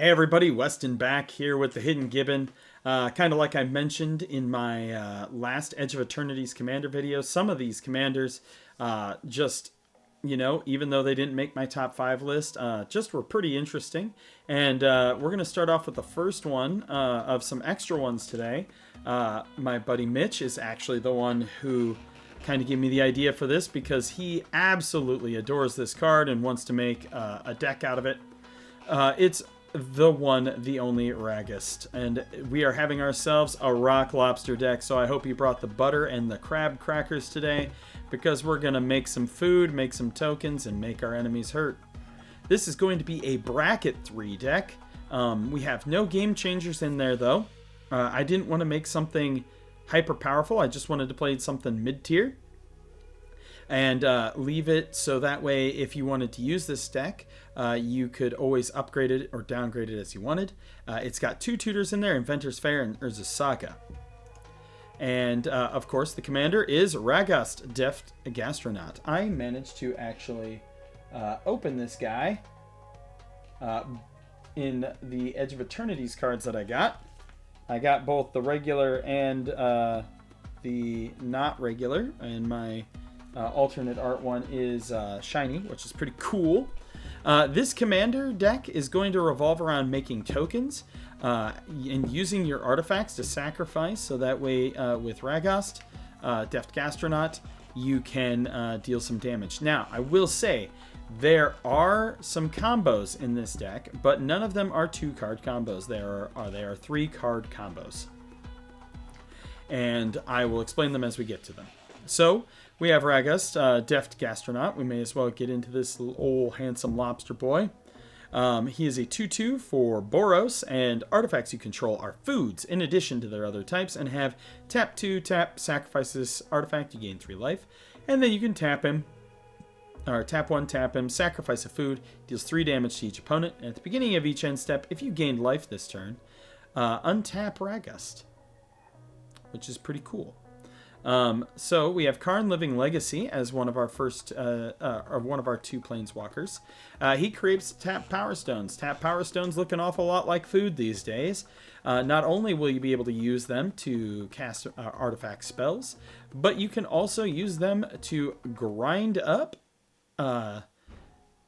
Hey everybody, Weston back here with the Hidden Gibbon. Kind of like I mentioned in my last Edge of Eternities commander video, some of these commanders even though they didn't make my top 5 list, just were pretty interesting. And we're going to start off with the first one of some extra ones today. My buddy Mitch is actually the one who kind of gave me the idea for this because he absolutely adores this card and wants to make a deck out of it. It's the one, the only Ragost, and we are having ourselves a rock lobster deck, so I hope you brought the butter and the crab crackers today, because we're gonna make some food, make some tokens, and make our enemies hurt. This is going to be a bracket 3 deck. We have no game changers in there though. I didn't want to make something hyper powerful, I just wanted to play something mid-tier and leave it so that way if you wanted to use this deck, you could always upgrade it or downgrade it as you wanted. It's got 2 tutors in there, Inventor's Fair and Urza's Saga. And of course the commander is Ragost, Deft Gastronaut. I managed to actually open this guy in the Edge of Eternities cards that I got. I got both the regular and the not regular, and my alternate art one is shiny, which is pretty cool. This commander deck is going to revolve around making tokens and using your artifacts to sacrifice, so that way with Ragost, Deft Gastronaut, you can deal some damage. Now, I will say, there are some combos in this deck, but none of them are 2-card combos. They are 3-card combos. And I will explain them as we get to them. So, we have Ragost, Deft Gastronaut. We may as well get into this old handsome lobster boy. He is a 2/2 for Boros, and artifacts you control are foods in addition to their other types, and have tap 2, tap, sacrifice this artifact, you gain 3 life. And then you can tap him, or tap 1, tap him, sacrifice a food, deals 3 damage to each opponent. And at the beginning of each end step, if you gained life this turn, untap Ragost, which is pretty cool. So we have Karn Living Legacy as one of our first, or one of our 2 planeswalkers. He creates tap Power Stones. Tap Power Stones look an awful lot like food these days. Not only will you be able to use them to cast artifact spells, but you can also use them to grind up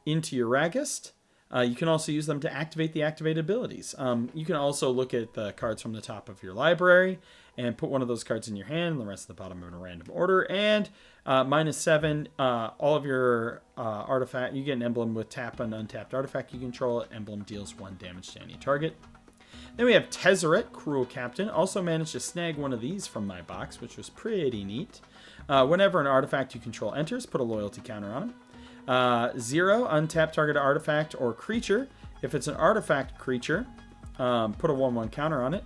into your Ragost. You can also use them to activate the activated abilities. You can also look at the cards from the top of your library and put one of those cards in your hand, and the rest of the bottom in a random order. And -7, all of your artifact, you get an emblem with tap an untapped artifact you control. Emblem deals 1 damage to any target. Then we have Tezzeret, Cruel Captain. Also managed to snag one of these from my box, which was pretty neat. Whenever an artifact you control enters, put a loyalty counter on him. 0, untap target artifact or creature. If it's an artifact creature, put a 1/1 counter on it.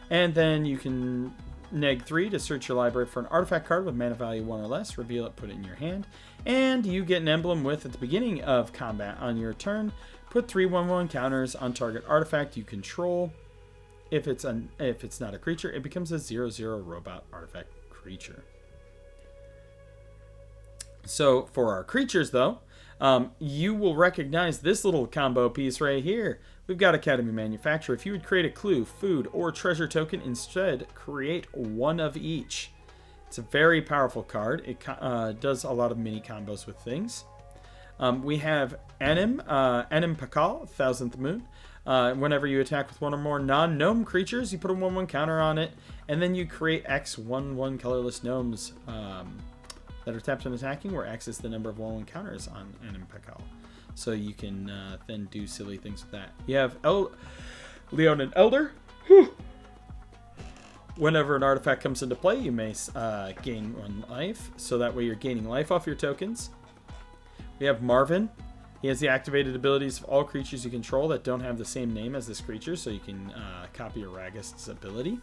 And then you can neg 3 to search your library for an artifact card with mana value 1 or less, reveal it, put it in your hand. And you get an emblem with, at the beginning of combat on your turn, put 3 1/1 counters on target artifact you control. If it's not a creature, it becomes a 0/0 robot artifact creature. So for our creatures though, you will recognize this little combo piece right here. We've got Academy Manufacturer. If you would create a clue, food, or treasure token, instead create 1 of each. It's a very powerful card. It does a lot of mini combos with things. We have Enim Pakal, 1000th Moon. Whenever you attack with 1 or more non-gnome creatures, you put a 1/1 counter on it, and then you create X 1/1 colorless gnomes that are tapped when attacking, where X is the number of 1/1 counters on Enim Pakal. So you can then do silly things with that. You have Leonin Elder. Whew. Whenever an artifact comes into play, you may gain 1 life. So that way you're gaining life off your tokens. We have Marvin. He has the activated abilities of all creatures you control that don't have the same name as this creature, so you can copy your Ragost's ability.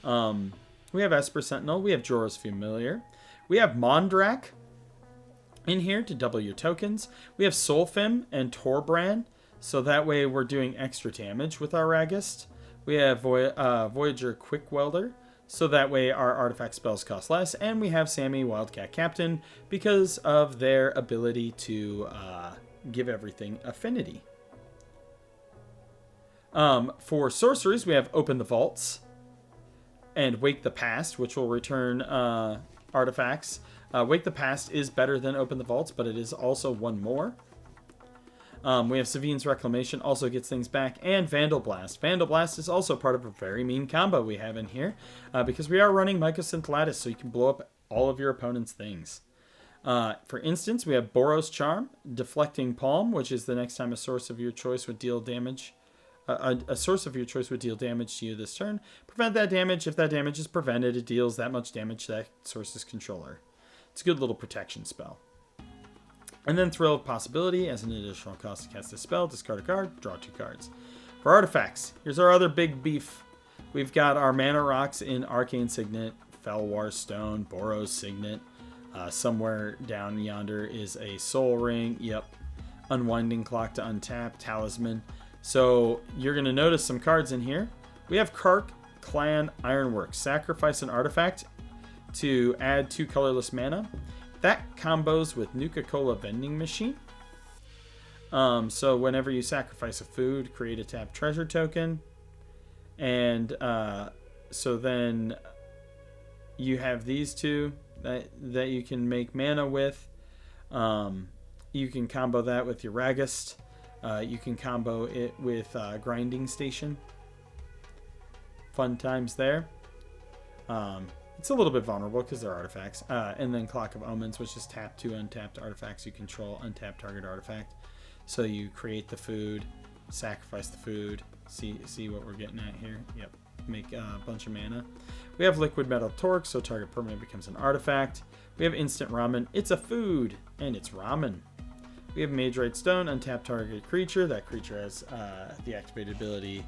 We have Esper Sentinel. We have Jorah's Familiar. We have Mondrak in here to double your tokens. We have Solfim and Torbran, so that way we're doing extra damage with our Ragost. We have Voyager Quick Welder, so that way our artifact spells cost less. And we have Sammy Wildcat Captain because of their ability to give everything affinity. For sorceries, we have Open the Vaults and Wake the Past, which will return artifacts. Wake the Past is better than Open the Vaults, but it is also one more. We have Savine's Reclamation, also gets things back, and Vandal Blast. Vandal Blast is also part of a very mean combo we have in here, because we are running Mycosynth Lattice, so you can blow up all of your opponent's things. For instance, we have Boros Charm, Deflecting Palm, which is the next time a source of your choice would deal damage. A source of your choice would deal damage to you this turn. Prevent that damage. If that damage is prevented, it deals that much damage to that source's controller. It's a good little protection spell. And then Thrill of Possibility, as an additional cost to cast a spell, discard a card, draw 2 cards. For artifacts, here's our other big beef. We've got our mana rocks in Arcane Signet, Felwar Stone, Boros Signet. Somewhere down yonder is a Soul Ring. Yep. Unwinding Clock to untap, Talisman. So you're going to notice some cards in here. We have Kark Clan Ironwork. Sacrifice an artifact to add 2 colorless mana. That combos with Nuka-Cola Vending Machine. So whenever you sacrifice a food, create a tapped treasure token. And so then you have these 2 that you can make mana with. You can combo that with your Ragost. You can combo it with Grinding Station. Fun times there. It's a little bit vulnerable because they're artifacts. And then Clock of Omens, which is tap 2 untapped artifacts you control, untap target artifact. So you create the food, sacrifice the food. See what we're getting at here? Yep. Make a bunch of mana. We have Liquid Metal Torque, so target permanent becomes an artifact. We have Instant Ramen. It's a food, and it's ramen. We have Mage Right Stone, untap target creature. That creature has the activated ability.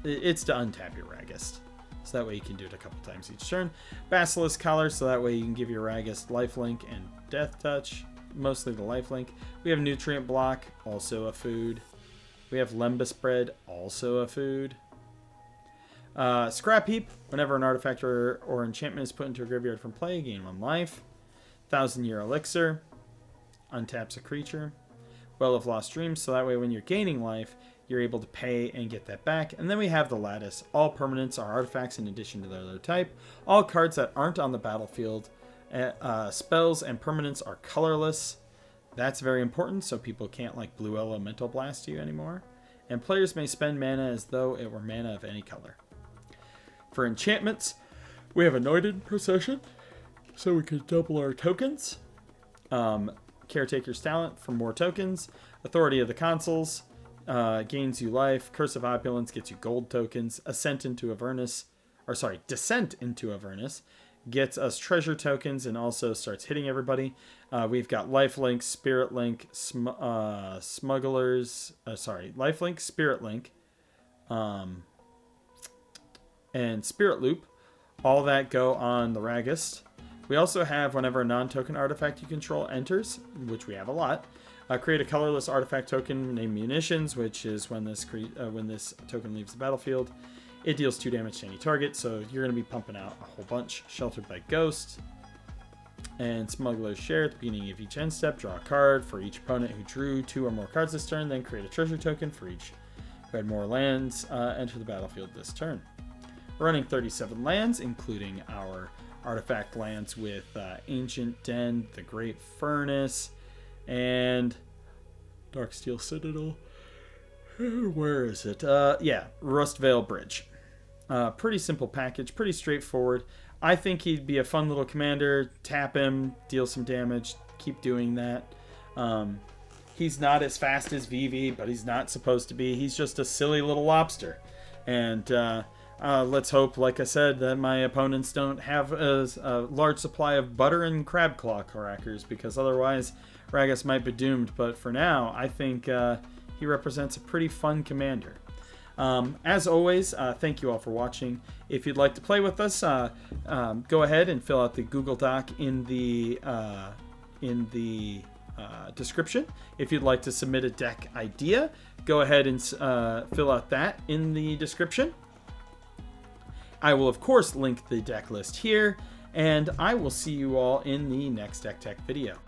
It's to untap your Ragost. So that way you can do it a couple times each turn. Basilisk Collar, so that way you can give your Ragost Lifelink and Death Touch. Mostly the Lifelink. We have Nutrient Block, also a food. We have Lembas Bread, also a food. Scrap Heap, whenever an artifact or enchantment is put into a graveyard from play, gain 1 life. 1,000-Year Elixir, untaps a creature. Well of Lost Dreams, so that way when you're gaining life, you're able to pay and get that back. And then we have the Lattice. All permanents are artifacts in addition to their other type. All cards that aren't on the battlefield, spells and permanents are colorless. That's very important, so people can't like Blue Elemental Blast you anymore. And players may spend mana as though it were mana of any color. For enchantments, we have Anointed Procession, so we can double our tokens. Caretaker's Talent for more tokens. Authority of the Consuls gains you life. Curse of Opulence gets you gold tokens. Descent into Avernus gets us treasure tokens and also starts hitting everybody. We've got Lifelink, Spirit Link, Lifelink, Spirit Link, and Spirit Loop. All that go on the Ragost. We also have whenever a non-token artifact you control enters, which we have a lot, create a colorless artifact token named Munitions, which is when this token leaves the battlefield. It deals 2 damage to any target, so you're going to be pumping out a whole bunch. Sheltered by Ghost. And Smuggler's Share. At the beginning of each end step, draw a card for each opponent who drew 2 or more cards this turn, then create a treasure token for each who had more lands enter the battlefield this turn. We're running 37 lands, including our artifact lands with Ancient Den, the Great Furnace, and Darksteel Citadel. Where is it? Rustvale Bridge. Pretty simple package, pretty straightforward. I think he'd be a fun little commander. Tap him, deal some damage, keep doing that. He's not as fast as Vivi, but he's not supposed to be. He's just a silly little lobster. And let's hope, like I said, that my opponents don't have a large supply of butter and crab claw crackers, because otherwise Ragost might be doomed. But for now, I think he represents a pretty fun commander. As always, thank you all for watching. If you'd like to play with us, go ahead and fill out the Google Doc in the description. If you'd like to submit a deck idea, go ahead and fill out that in the description. I will, of course, link the deck list here, and I will see you all in the next Deck Tech video.